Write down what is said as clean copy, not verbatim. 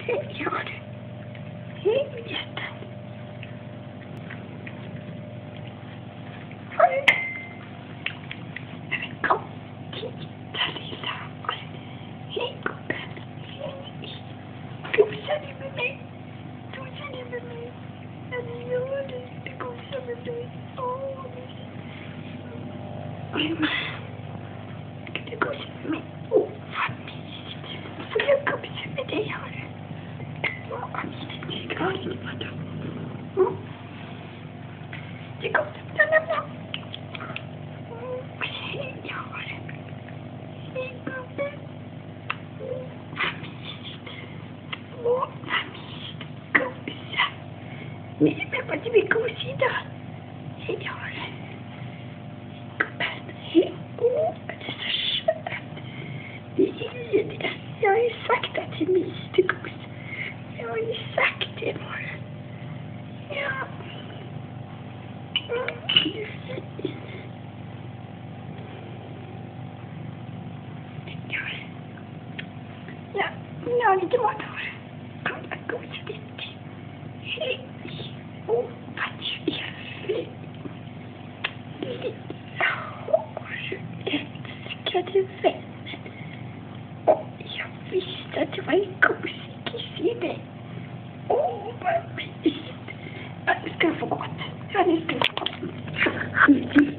Hej, har du? Hej, hjärtat. Har du? Men kom, titta lilla. Hej, gubben. Hej. Gosar ni med mig? Gosar ni med mig? Ja, ni gör det. Du gosar med mig. Åh, ska du gosa med mig? Åh, vad mysigt. Får jag gosa med dig, har du? Det är galet, vadå? Det går inte att lämna. Hej, jag har det. Hej, gubben. Vad mysigt. Åh, vad mysigt. Gosa. Nej, men vad du är gosig då. Hej, jag har det. Gubben. Hej. Åh, det är så skönt. Det är det. Jag har ju sagt att det är mysigt, gosa. Jag har ju sagt det bara. Ja. Det är fint. Ja, jag har lite mat här. Kolla, gosa lite. Hej. Åh, vad du är fin. Lilla hår. Älskade vän. Åh, jag visste att det var en gosig kiss i dig. Åh, vad mysigt. Ja, nu ska jag få mat. Ja, nu ska jag få mat.